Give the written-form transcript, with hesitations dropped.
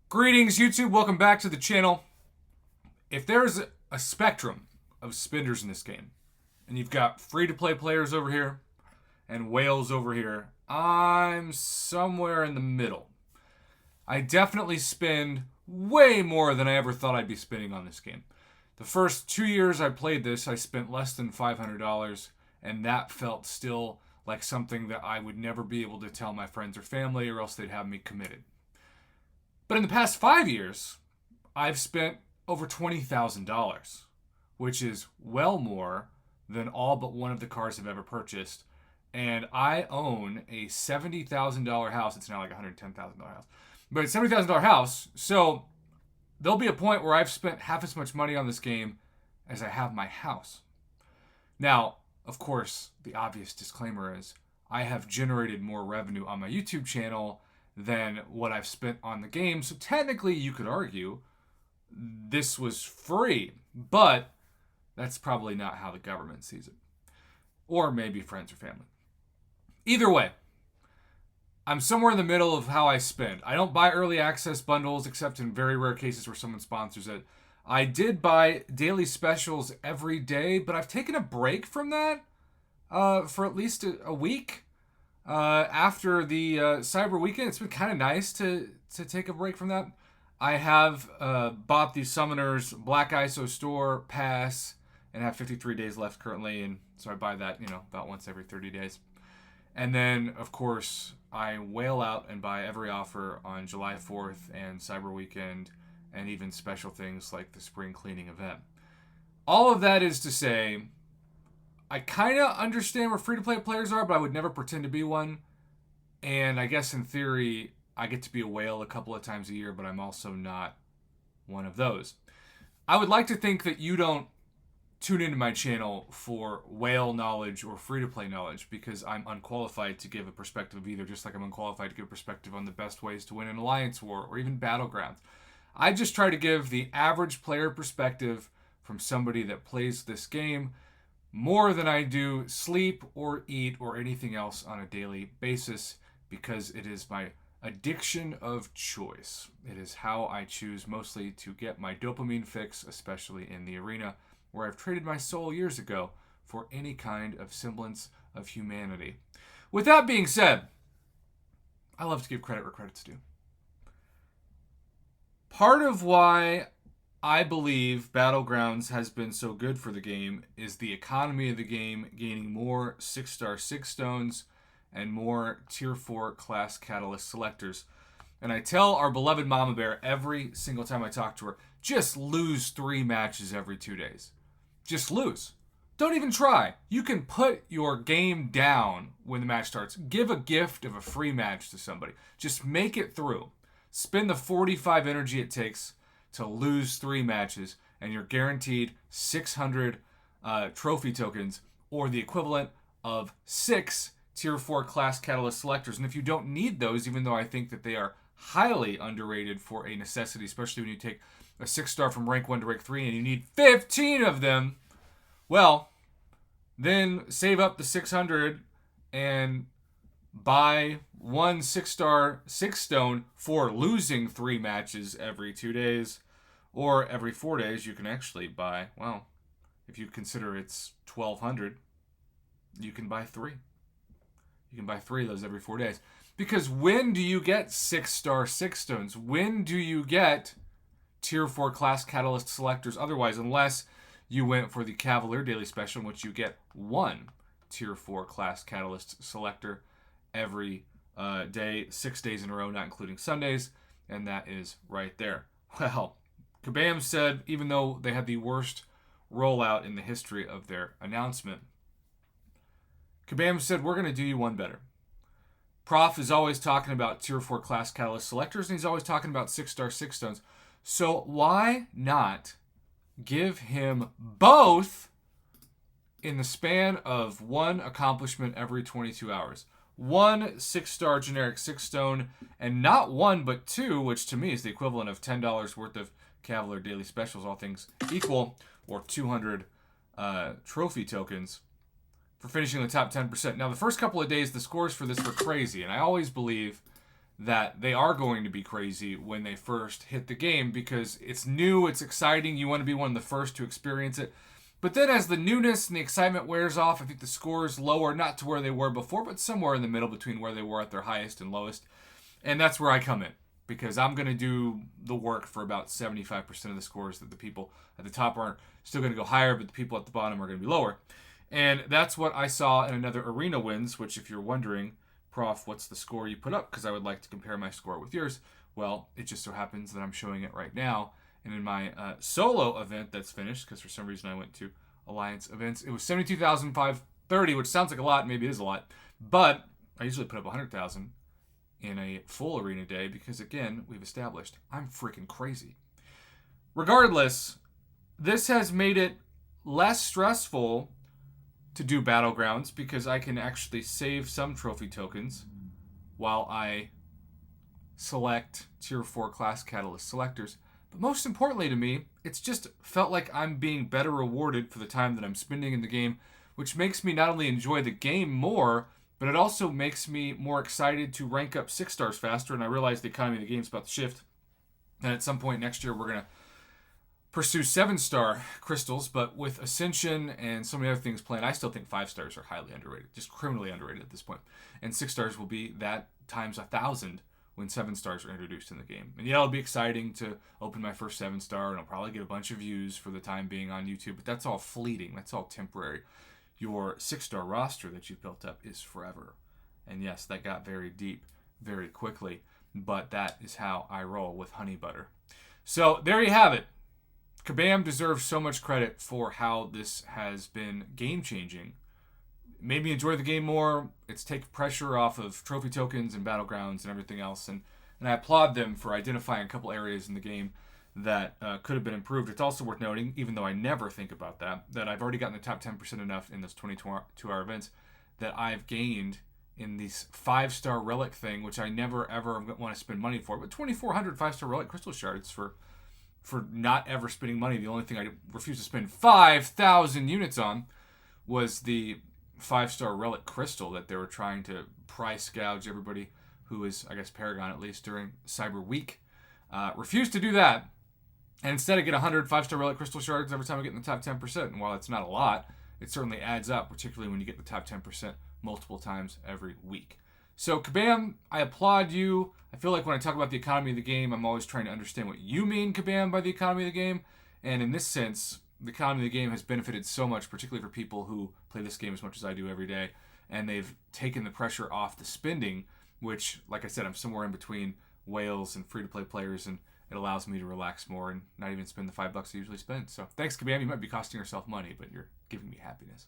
Greetings, YouTube. Welcome back to the channel. If there's a spectrum of spenders in this game, and you've got free-to-play players over here and whales over here, I'm somewhere in the middle. I definitely spend way more than I ever thought I'd be spending on this game. The first 2 years I played this, I spent less than $500, and that felt still like something that I would never be able to tell my friends or family, or else they'd have me committed. But in the past 5 years, I've spent over $20,000, which is well more than all but one of the cars I've ever purchased. And I own a $70,000 house. It's now like a $110,000 house. But it's a $70,000 house. So there'll be a point where I've spent half as much money on this game as I have my house. Now, of course, the obvious disclaimer is I have generated more revenue on my YouTube channel than what I've spent on the game. So technically, you could argue this was free, but that's probably not how the government sees it. Or maybe friends or family. Either way, I'm somewhere in the middle of how I spend. I don't buy early access bundles except in very rare cases where someone sponsors it. I did buy daily specials every day, but I've taken a break from that for at least a week. After the Cyber Weekend, it's been kind of nice to take a break from that. I have bought the Summoner's Black ISO Store Pass and have 53 days left currently, and so I buy that, about once every 30 days. And then, of course, I whale out and buy every offer on July 4th and Cyber Weekend, and even special things like the spring cleaning event. All of that is to say, I kind of understand where free-to-play players are, but I would never pretend to be one. And I guess in theory, I get to be a whale a couple of times a year, but I'm also not one of those. I would like to think that you don't tune into my channel for whale knowledge or free-to-play knowledge, because I'm unqualified to give a perspective of either, just like I'm unqualified to give a perspective on the best ways to win an alliance war or even Battlegrounds. I just try to give the average player perspective from somebody that plays this game more than I do sleep or eat or anything else on a daily basis, because it is my addiction of choice. It is how I choose mostly to get my dopamine fix, especially in the arena, where I've traded my soul years ago for any kind of semblance of humanity. With that being said, I love to give credit where credit's due. Part of why I believe Battlegrounds has been so good for the game is the economy of the game gaining more 6-star 6 stones and more tier 4 class catalyst selectors. And I tell our beloved Mama Bear every single time I talk to her, just lose 3 matches every 2 days. Just lose. Don't even try. You can put your game down when the match starts. Give a gift of a free match to somebody. Just make it through. Spend the 45 energy it takes to lose 3 matches, and you're guaranteed 600 trophy tokens, or the equivalent of 6 tier 4 class catalyst selectors. And if you don't need those, even though I think that they are highly underrated for a necessity, especially when you take a 6-star from rank 1 to rank 3 and you need 15 of them, well, then save up the 600 and buy 1 6-star 6 stone for losing 3 matches every 2 days, or every 4 days. You can actually buy, well, if you consider it's 1,200, you can buy 3. You can buy 3 of those every 4 days. Because when do you get 6-star 6 stones? When do you get tier 4 class catalyst selectors otherwise, unless you went for the Cavalier Daily Special, in which you get 1 tier 4 class catalyst selector every day, 6 days in a row, not including Sundays, and that is right there. Well, Kabam said, even though they had the worst rollout in the history of their announcement, Kabam said, we're going to do you one better. Prof is always talking about tier 4 class catalyst selectors, and he's always talking about 6-star 6 stones. So why not give him both in the span of 1 accomplishment every 22 hours? 1 6-star generic 6 stone, and not 1 but 2, which to me is the equivalent of $10 worth of Cavalier Daily Specials, all things equal, or 200 trophy tokens for finishing in the top 10%. Now, the first couple of days, the scores for this were crazy, and I always believe that they are going to be crazy when they first hit the game because it's new, it's exciting, you want to be one of the first to experience it. But then as the newness and the excitement wears off, I think the scores lower, not to where they were before, but somewhere in the middle between where they were at their highest and lowest. And that's where I come in, because I'm going to do the work for about 75% of the scores that the people at the top aren't still going to go higher, but the people at the bottom are going to be lower. And that's what I saw in another arena wins, which if you're wondering, Prof, what's the score you put up? Because I would like to compare my score with yours. Well, it just so happens that I'm showing it right now. And in my solo event that's finished, because for some reason I went to Alliance events, it was 72,530, which sounds like a lot. Maybe it is a lot. But I usually put up 100,000 in a full arena day because, again, we've established I'm freaking crazy. Regardless, this has made it less stressful to do Battlegrounds because I can actually save some trophy tokens while I select Tier 4 class Catalyst selectors. But most importantly to me, it's just felt like I'm being better rewarded for the time that I'm spending in the game, which makes me not only enjoy the game more, but it also makes me more excited to rank up 6 stars faster. And I realize the economy of the game is about to shift. And at some point next year, we're going to pursue 7-star crystals. But with Ascension and so many other things planned, I still think 5 stars are highly underrated, just criminally underrated at this point. And 6 stars will be that times 1,000 when 7 stars are introduced in the game. And yeah, it'll be exciting to open my first 7-star, and I'll probably get a bunch of views for the time being on YouTube, but that's all fleeting. That's all temporary. Your 6-star roster that you've built up is forever. And yes, that got very deep very quickly, but that is how I roll with honey butter. So there you have it. Kabam deserves so much credit for how this has been game-changing. It made me enjoy the game more. It's taken pressure off of trophy tokens and Battlegrounds and everything else, and I applaud them for identifying a couple areas in the game that could have been improved. It's also worth noting, even though I never think about that I've already gotten the top 10% enough in those 22-hour events that I've gained in this 5-star relic thing, which I never ever want to spend money for. But 2,400 5-star relic crystal shards for not ever spending money. The only thing I refused to spend 5,000 units on was the 5-star relic crystal that they were trying to price gouge everybody who is, I guess, Paragon at least during Cyber Week. Refused to do that. And instead I get 100 5-star relic crystal shards every time I get in the top 10%. And while it's not a lot, it certainly adds up, particularly when you get the top 10% multiple times every week. So Kabam, I applaud you. I feel like when I talk about the economy of the game, I'm always trying to understand what you mean, Kabam, by the economy of the game. And in this sense, the economy of the game has benefited so much, particularly for people who play this game as much as I do every day. And they've taken the pressure off the spending, which, like I said, I'm somewhere in between whales and free-to-play players, and it allows me to relax more and not even spend the $5 I usually spend. So thanks, Kabam. You might be costing yourself money, but you're giving me happiness.